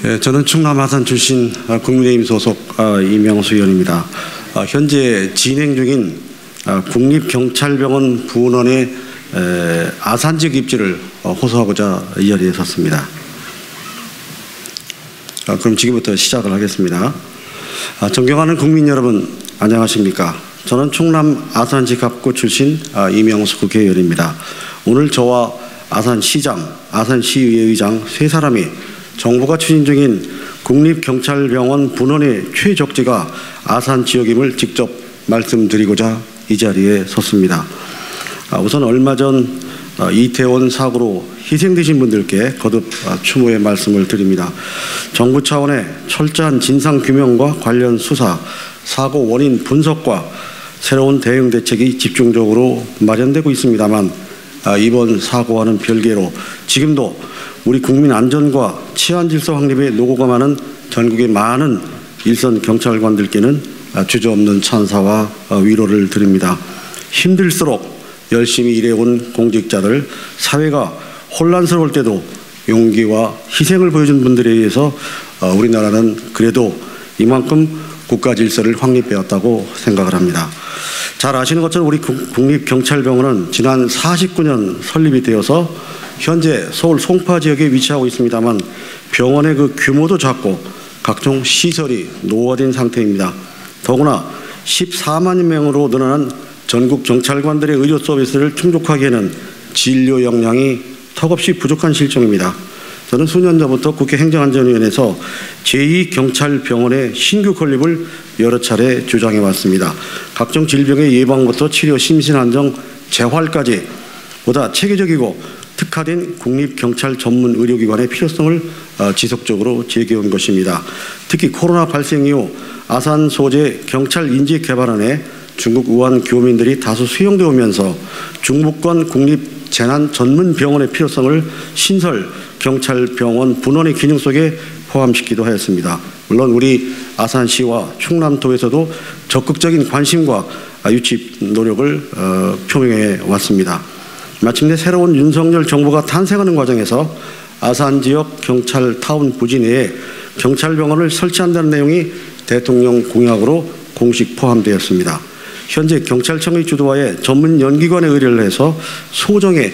저는 충남 아산 출신 국민의힘 소속 이명수 의원입니다. 현재 진행 중인 국립경찰병원 부원의 아산 지역 입지를 호소하고자 이 자리에 섰습니다. 그럼 지금부터 시작을 하겠습니다. 존경하는 국민 여러분, 안녕하십니까? 저는 충남 아산시 갑구 출신 이명수 국회의원입니다. 오늘 저와 아산시장, 아산시의회 의장 세 사람이 정부가 추진 중인 국립경찰병원 분원의 최적지가 아산 지역임을 직접 말씀드리고자 이 자리에 섰습니다. 우선 얼마 전 이태원 사고로 희생되신 분들께 거듭 추모의 말씀을 드립니다. 정부 차원의 철저한 진상규명과 관련 수사, 사고 원인 분석과 새로운 대응 대책이 집중적으로 마련되고 있습니다만 이번 사고와는 별개로 지금도 우리 국민 안전과 치안 질서 확립에 노고가 많은 전국의 많은 일선 경찰관들께는 주저없는 찬사와 위로를 드립니다. 힘들수록 열심히 일해온 공직자들, 사회가 혼란스러울 때도 용기와 희생을 보여준 분들에 의해서 우리나라는 그래도 이만큼 국가 질서를 확립되었다고 생각을 합니다. 잘 아시는 것처럼 우리 국립경찰병원은 지난 49년 설립이 되어서 현재 서울 송파 지역에 위치하고 있습니다만 병원의 그 규모도 작고 각종 시설이 노후화된 상태입니다. 더구나 14만 명으로 늘어난 전국 경찰관들의 의료 서비스를 충족하기에는 진료 역량이 턱없이 부족한 실정입니다. 저는 수년 전부터 국회 행정안전위원회에서 제2경찰병원의 신규 건립을 여러 차례 주장해 왔습니다. 각종 질병의 예방부터 치료, 심신안정, 재활까지 보다 체계적이고 특화된 국립경찰 전문 의료기관의 필요성을 지속적으로 제기해온 것입니다. 특히 코로나 발생 이후 아산 소재 경찰 인재 개발안에 중국 우한 교민들이 다수 수용되어 오면서 중부권 국립재난전문병원의 필요성을 신설 경찰병원 분원의 기능 속에 포함시키기도 하였습니다. 물론 우리 아산시와 충남도에서도 적극적인 관심과 유치 노력을 표명해 왔습니다. 마침내 새로운 윤석열 정부가 탄생하는 과정에서 아산 지역 경찰타운 부지 내에 경찰병원을 설치한다는 내용이 대통령 공약으로 공식 포함되었습니다. 현재 경찰청의 주도하에 전문 연기관에 의뢰를 해서 소정의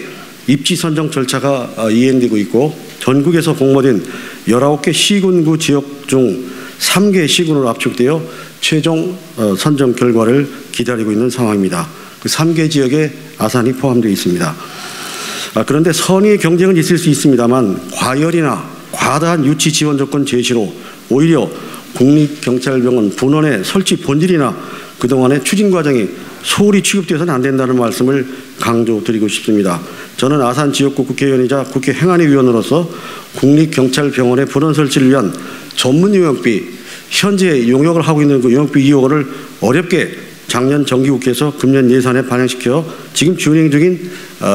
입지 선정 절차가 이행되고 있고 전국에서 공모된 19개 시군구 지역 중 3개 시군으로 압축되어 최종 선정 결과를 기다리고 있는 상황입니다. 그 3개 지역에 아산이 포함되어 있습니다. 그런데 선의의 경쟁은 있을 수 있습니다만 과열이나 과다한 유치 지원 조건 제시로 오히려 국립경찰병원 분원의 설치 본질이나 그동안의 추진 과정이 소홀히 취급되어서는 안 된다는 말씀을 강조드리고 싶습니다. 저는 아산 지역구 국회의원이자 국회 행안위위원으로서 국립경찰병원의 분원 설치를 위한 전문 용역비, 현재 용역을 하고 있는 그 용역비 2억원을 어렵게 작년 정기국회에서 금년 예산에 반영시켜 지금 진행 중인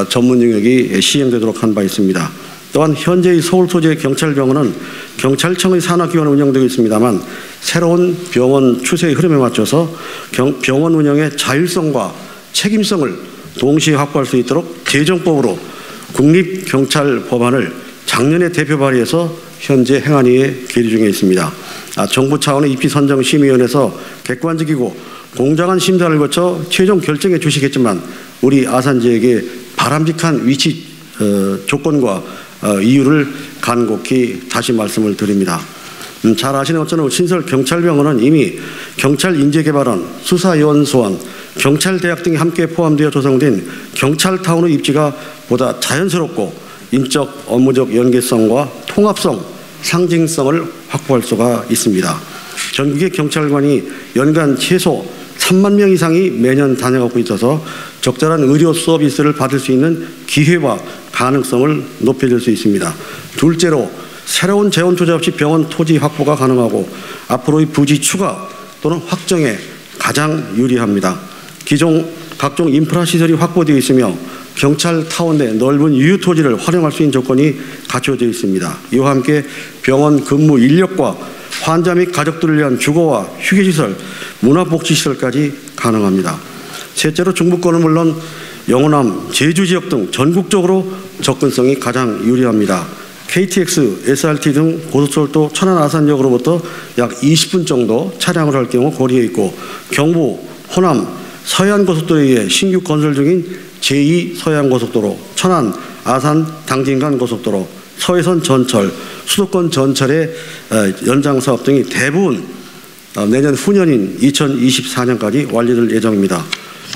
전문 용역이 시행되도록 한 바 있습니다. 또한 현재의 서울 소재 경찰병원은 경찰청의 산하기관으로 운영되고 있습니다만 새로운 병원 추세의 흐름에 맞춰서 병원 운영의 자율성과 책임성을 동시에 확보할 수 있도록 재정법으로 국립경찰법안을 작년에 대표 발의해서 현재 행안위에 계류 중에 있습니다. 정부 차원의 입지선정심의위원회에서 객관적이고 공정한 심사를 거쳐 최종 결정해 주시겠지만 우리 아산 지역의 바람직한 위치 조건과 이유를 간곡히 다시 말씀을 드립니다. 잘 아시는 것처럼 신설 경찰병원은 이미 경찰인재개발원, 수사연수원, 경찰대학 등이 함께 포함되어 조성된 경찰타운의 입지가 보다 자연스럽고 인적, 업무적 연계성과 통합성, 상징성을 확보할 수가 있습니다. 전국의 경찰관이 연간 최소 3만 명 이상이 매년 다녀가고 있어서 적절한 의료 서비스를 받을 수 있는 기회와 가능성을 높여줄 수 있습니다. 둘째로 새로운 재원 투자 없이 병원 토지 확보가 가능하고 앞으로의 부지 추가 또는 확정에 가장 유리합니다. 기존 각종 인프라 시설이 확보되어 있으며 경찰타운 내 넓은 유휴 토지를 활용할 수 있는 조건이 갖춰져 있습니다. 이와 함께 병원 근무 인력과 환자 및 가족들을 위한 주거와 휴게시설, 문화복지시설까지 가능합니다. 셋째로 중부권은 물론 영호남, 제주 지역 등 전국적으로 접근성이 가장 유리합니다. KTX, SRT 등 고속철도 천안 아산역으로부터 약 20분 정도 차량을 할 경우 거리에 있고, 경부, 호남, 서해안고속도로에 의해 신규 건설 중인 제2 서해안고속도로, 천안, 아산, 당진 간 고속도로, 서해선 전철, 수도권 전철의 연장 사업 등이 대부분 내년 후년인 2024년까지 완료될 예정입니다.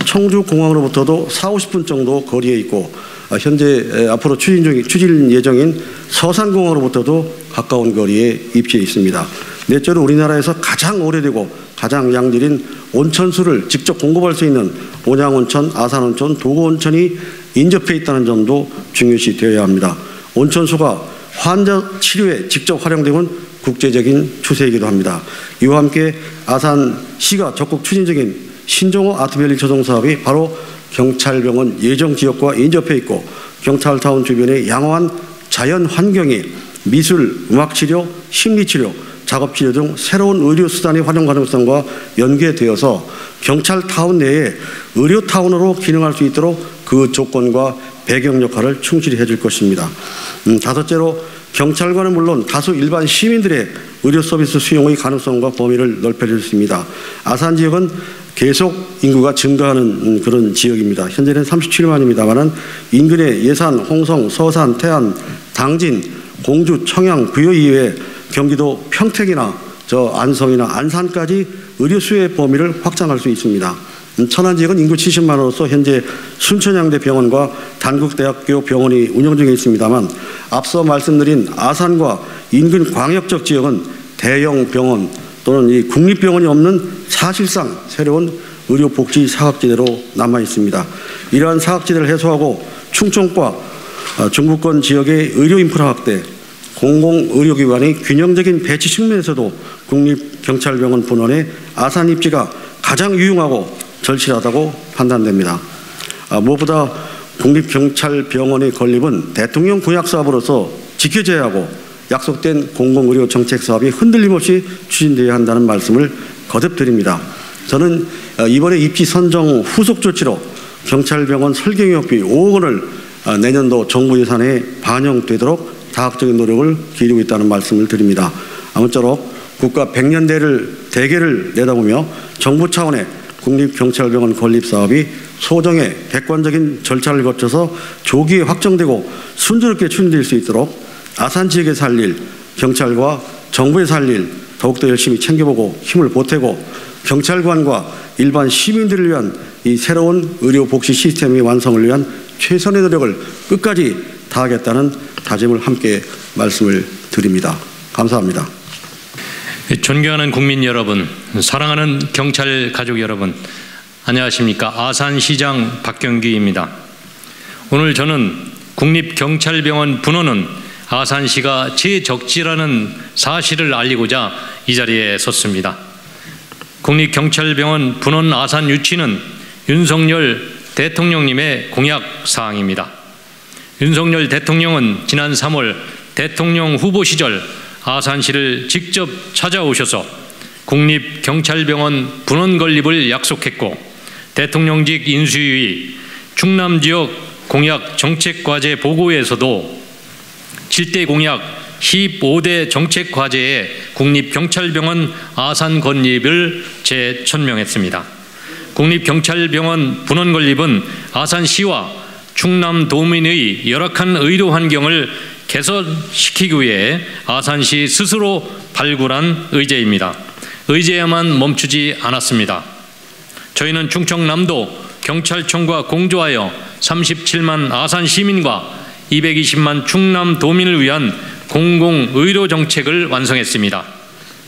청주공항으로부터도 40-50분 정도 거리에 있고, 현재 앞으로 추진 예정인 서산공항으로부터도 가까운 거리에 위치해 있습니다. 넷째로 우리나라에서 가장 오래되고 가장 양질인 온천수를 직접 공급할 수 있는 온양온천, 아산온천, 도구온천이 인접해 있다는 점도 중요시 되어야 합니다. 온천수가 환자 치료에 직접 활용되는 국제적인 추세이기도 합니다. 이와 함께 아산시가 적극 추진 중인 신종호 아트밸리 조성사업이 바로 경찰병원 예정지역과 인접해 있고, 경찰타운 주변의 양호한 자연 환경이 미술, 음악치료, 심리치료, 작업치료 등 새로운 의료수단의 활용 가능성과 연계되어서 경찰타운 내에 의료타운으로 기능할 수 있도록 그 조건과 배경 역할을 충실히 해줄 것입니다. 다섯째로 경찰관은 물론 다수 일반 시민들의 의료 서비스 수용의 가능성과 범위를 넓혀줄 수 있습니다. 아산 지역은 계속 인구가 증가하는 그런 지역입니다. 현재는 37만입니다만 인근의 예산, 홍성, 서산, 태안, 당진, 공주, 청양, 부여 이외에 경기도 평택이나 안성이나 안산까지 의료 수요의 범위를 확장할 수 있습니다. 천안 지역은 인구 70만으로서 현재 순천향대 병원과 단국대학교 병원이 운영 중에 있습니다만, 앞서 말씀드린 아산과 인근 광역적 지역은 대형 병원 또는 이 국립병원이 없는 사실상 새로운 의료복지 사각지대로 남아 있습니다. 이러한 사각지대를 해소하고 충청과 중부권 지역의 의료인프라 확대, 공공의료기관의 균형적인 배치 측면에서도 국립경찰병원 분원의 아산 입지가 가장 유용하고 절실하다고 판단됩니다. 무엇보다 국립경찰병원의 건립은 대통령 공약 사업으로서 지켜져야 하고, 약속된 공공의료 정책 사업이 흔들림 없이 추진되어야 한다는 말씀을 거듭 드립니다. 저는 이번에 입지 선정 후속 조치로 경찰병원 설계경비 5억 원을 내년도 정부 예산에 반영되도록 다각적인 노력을 기울이고 있다는 말씀을 드립니다. 아무쪼록 국가 100년 대계를 내다보며 정부 차원의 국립경찰병원 건립사업이 소정의 객관적인 절차를 거쳐서 조기에 확정되고 순조롭게 추진될 수 있도록 아산 지역에 살 일, 경찰과 정부에 살 일 더욱더 열심히 챙겨보고 힘을 보태고, 경찰관과 일반 시민들을 위한 이 새로운 의료복지 시스템의 완성을 위한 최선의 노력을 끝까지 다하겠다는 다짐을 함께 말씀을 드립니다. 감사합니다. 존경하는 국민 여러분, 사랑하는 경찰 가족 여러분, 안녕하십니까. 아산시장 박경규입니다. 오늘 저는 국립경찰병원 분원은 아산시가 최적지라는 사실을 알리고자 이 자리에 섰습니다. 국립경찰병원 분원 아산 유치는 윤석열 대통령님의 공약 사항입니다. 윤석열 대통령은 지난 3월 대통령 후보 시절 아산시를 직접 찾아오셔서 국립경찰병원 분원 건립을 약속했고, 대통령직 인수위 충남 지역 공약 정책과제 보고에서도 7대 공약 15대 정책과제에 국립경찰병원 아산 건립을 재천명했습니다. 국립경찰병원 분원 건립은 아산시와 충남도민의 열악한 의료 환경을 개선시키기 위해 아산시 스스로 발굴한 의제입니다. 의제야만 멈추지 않았습니다. 저희는 충청남도 경찰청과 공조하여 37만 아산 시민과 220만 충남도민을 위한 공공의료정책을 완성했습니다.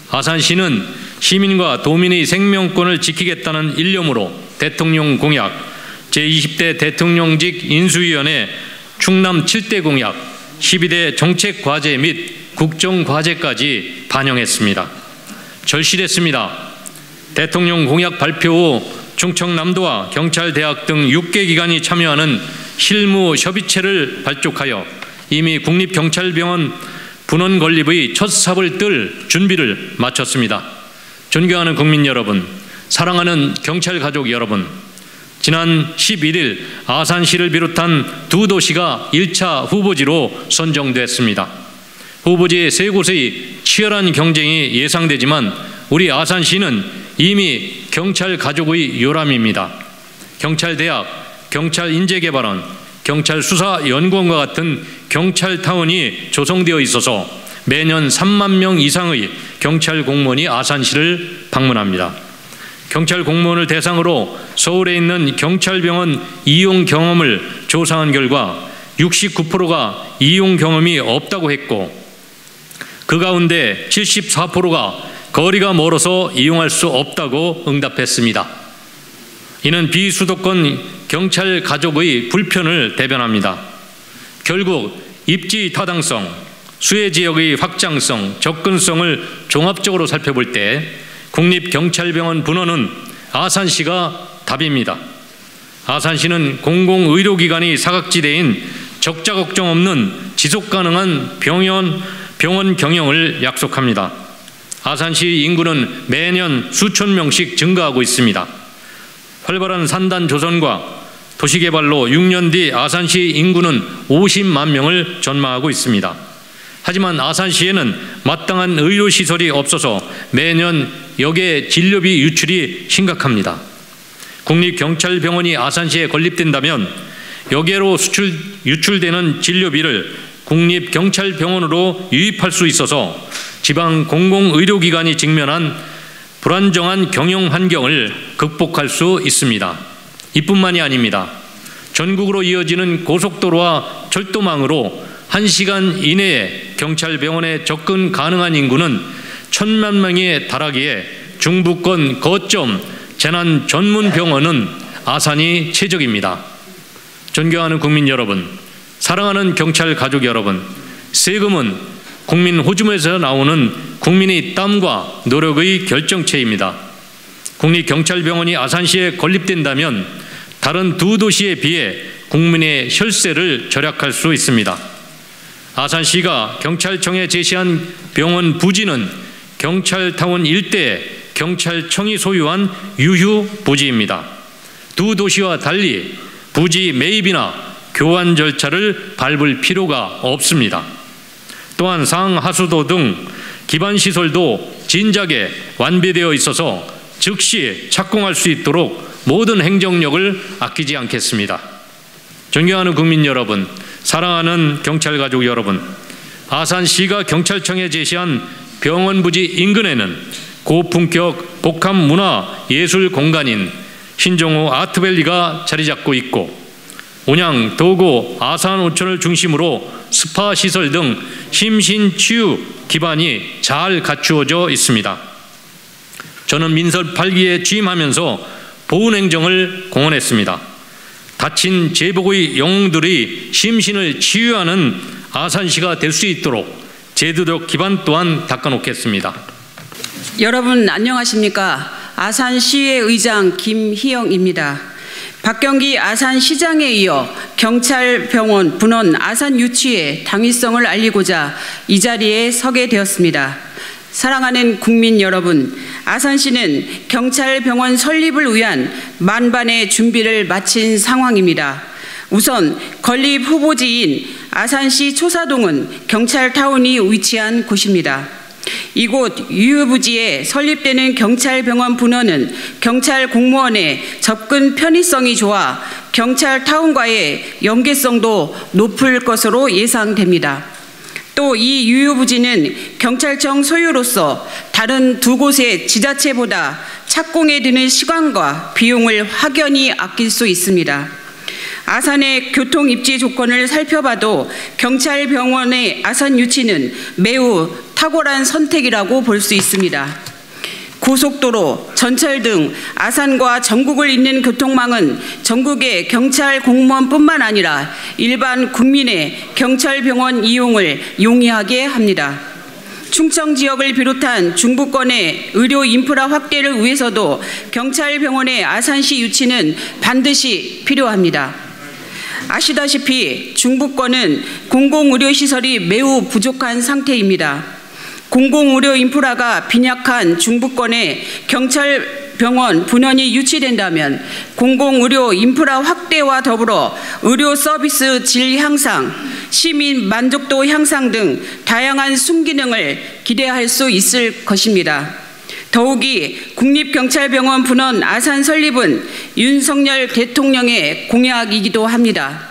아산시는 시민과 도민의 생명권을 지키겠다는 일념으로 대통령 공약, 제20대 대통령직 인수위원회 충남 7대 공약, 12대 정책과제 및 국정과제까지 반영했습니다. 절실했습니다. 대통령 공약 발표 후 충청남도와 경찰대학 등 6개 기관이 참여하는 실무 협의체를 발족하여 이미 국립경찰병원 분원 건립의 첫 삽을 뜰 준비를 마쳤습니다. 존경하는 국민 여러분, 사랑하는 경찰 가족 여러분, 지난 11일 아산시를 비롯한 두 도시가 1차 후보지로 선정됐습니다. 후보지 세 곳의 치열한 경쟁이 예상되지만 우리 아산시는 이미 경찰 가족의 요람입니다. 경찰대학, 경찰인재개발원, 경찰수사연구원과 같은 경찰타운이 조성되어 있어서 매년 3만 명 이상의 경찰 공무원이 아산시를 방문합니다. 경찰 공무원을 대상으로 서울에 있는 경찰병원 이용 경험을 조사한 결과 69%가 이용 경험이 없다고 했고, 그 가운데 74%가 거리가 멀어서 이용할 수 없다고 응답했습니다. 이는 비수도권 경찰 가족의 불편을 대변합니다. 결국 입지 타당성, 수혜 지역의 확장성, 접근성을 종합적으로 살펴볼 때 국립경찰병원 분원은 아산시가 답입니다. 아산시는 공공의료기관이 사각지대인 적자 걱정 없는 지속가능한 병원 경영을 약속합니다. 아산시 인구는 매년 수천 명씩 증가하고 있습니다. 활발한 산단 조성과 도시개발로 6년 뒤 아산시 인구는 50만 명을 전망하고 있습니다. 하지만 아산시에는 마땅한 의료시설이 없어서 매년 역의 진료비 유출이 심각합니다. 국립경찰병원이 아산시에 건립된다면 역외로 유출되는 진료비를 국립경찰병원으로 유입할 수 있어서 지방 공공의료기관이 직면한 불안정한 경영 환경을 극복할 수 있습니다. 이뿐만이 아닙니다. 전국으로 이어지는 고속도로와 철도망으로 1시간 이내에 경찰병원에 접근 가능한 인구는 1,000만 명에 달하기에 중부권 거점 재난 전문 병원은 아산이 최적입니다. 존경하는 국민 여러분, 사랑하는 경찰 가족 여러분, 세금은 국민 호주머니에서 나오는 국민의 땀과 노력의 결정체입니다. 국립경찰병원이 아산시에 건립된다면 다른 두 도시에 비해 국민의 혈세를 절약할 수 있습니다. 아산시가 경찰청에 제시한 병원 부지는 경찰타운 일대에 경찰청이 소유한 유휴 부지입니다. 두 도시와 달리 부지 매입이나 교환 절차를 밟을 필요가 없습니다. 또한 상하수도 등 기반시설도 진작에 완비되어 있어서 즉시 착공할 수 있도록 모든 행정력을 아끼지 않겠습니다. 존경하는 국민 여러분, 사랑하는 경찰 가족 여러분, 아산시가 경찰청에 제시한 병원 부지 인근에는 고품격 복합 문화 예술 공간인 신종호 아트밸리가 자리 잡고 있고, 온양, 도고, 아산 온천을 중심으로 스파 시설 등 심신치유 기반이 잘 갖추어져 있습니다. 저는 민설 8기에 취임하면서 보훈행정을 공언했습니다. 다친 제복의 영웅들이 심신을 치유하는 아산시가 될 수 있도록 제도적 기반 또한 닦아놓겠습니다. 여러분 안녕하십니까? 아산시의 의장 김희영입니다. 박경기 아산시장에 이어 경찰병원 분원 아산유치의 당위성을 알리고자 이 자리에 서게 되었습니다. 사랑하는 국민 여러분, 아산시는 경찰병원 설립을 위한 만반의 준비를 마친 상황입니다. 우선 건립 후보지인 아산시 초사동은 경찰타운이 위치한 곳입니다. 이곳 유휴부지에 설립되는 경찰병원 분원은 경찰 공무원의 접근 편의성이 좋아 경찰타운과의 연계성도 높을 것으로 예상됩니다. 또 이 유휴부지는 경찰청 소유로서 다른 두 곳의 지자체보다 착공에 드는 시간과 비용을 확연히 아낄 수 있습니다. 아산의 교통 입지 조건을 살펴봐도 경찰병원의 아산 유치는 매우 탁월한 선택이라고 볼 수 있습니다. 고속도로, 전철 등 아산과 전국을 잇는 교통망은 전국의 경찰 공무원뿐만 아니라 일반 국민의 경찰병원 이용을 용이하게 합니다. 충청 지역을 비롯한 중부권의 의료 인프라 확대를 위해서도 경찰병원의 아산시 유치는 반드시 필요합니다. 아시다시피 중부권은 공공의료시설이 매우 부족한 상태입니다. 공공의료 인프라가 빈약한 중부권에 경찰병원 분원이 유치된다면 공공의료 인프라 확대와 더불어 의료 서비스 질 향상, 시민 만족도 향상 등 다양한 순기능을 기대할 수 있을 것입니다. 더욱이 국립경찰병원 분원 아산 설립은 윤석열 대통령의 공약이기도 합니다.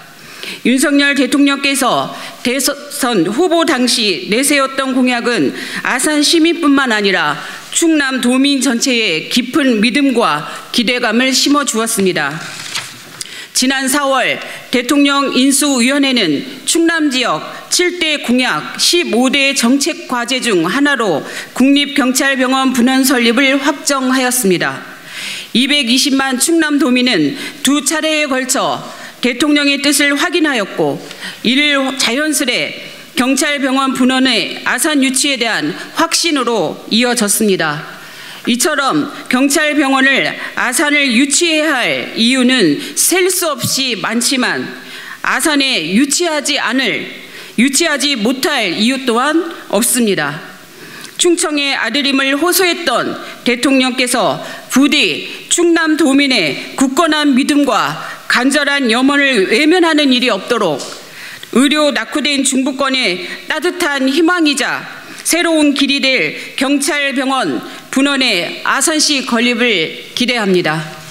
윤석열 대통령께서 대선 후보 당시 내세웠던 공약은 아산 시민뿐만 아니라 충남 도민 전체에 깊은 믿음과 기대감을 심어주었습니다. 지난 4월 대통령 인수위원회는 충남 지역 7대 공약 15대 정책 과제 중 하나로 국립경찰병원 분원 설립을 확정하였습니다. 220만 충남 도민은 두 차례에 걸쳐 대통령의 뜻을 확인하였고 이를 자연스레 경찰병원 분원의 아산 유치에 대한 확신으로 이어졌습니다. 이처럼 경찰병원을 아산을 유치해야 할 이유는 셀 수 없이 많지만 아산에 유치하지 못할 이유 또한 없습니다. 충청의 아들임을 호소했던 대통령께서 부디 충남 도민의 굳건한 믿음과 간절한 염원을 외면하는 일이 없도록 의료 낙후된 중부권의 따뜻한 희망이자 새로운 길이 될 경찰병원 분원의 아산시 건립을 기대합니다.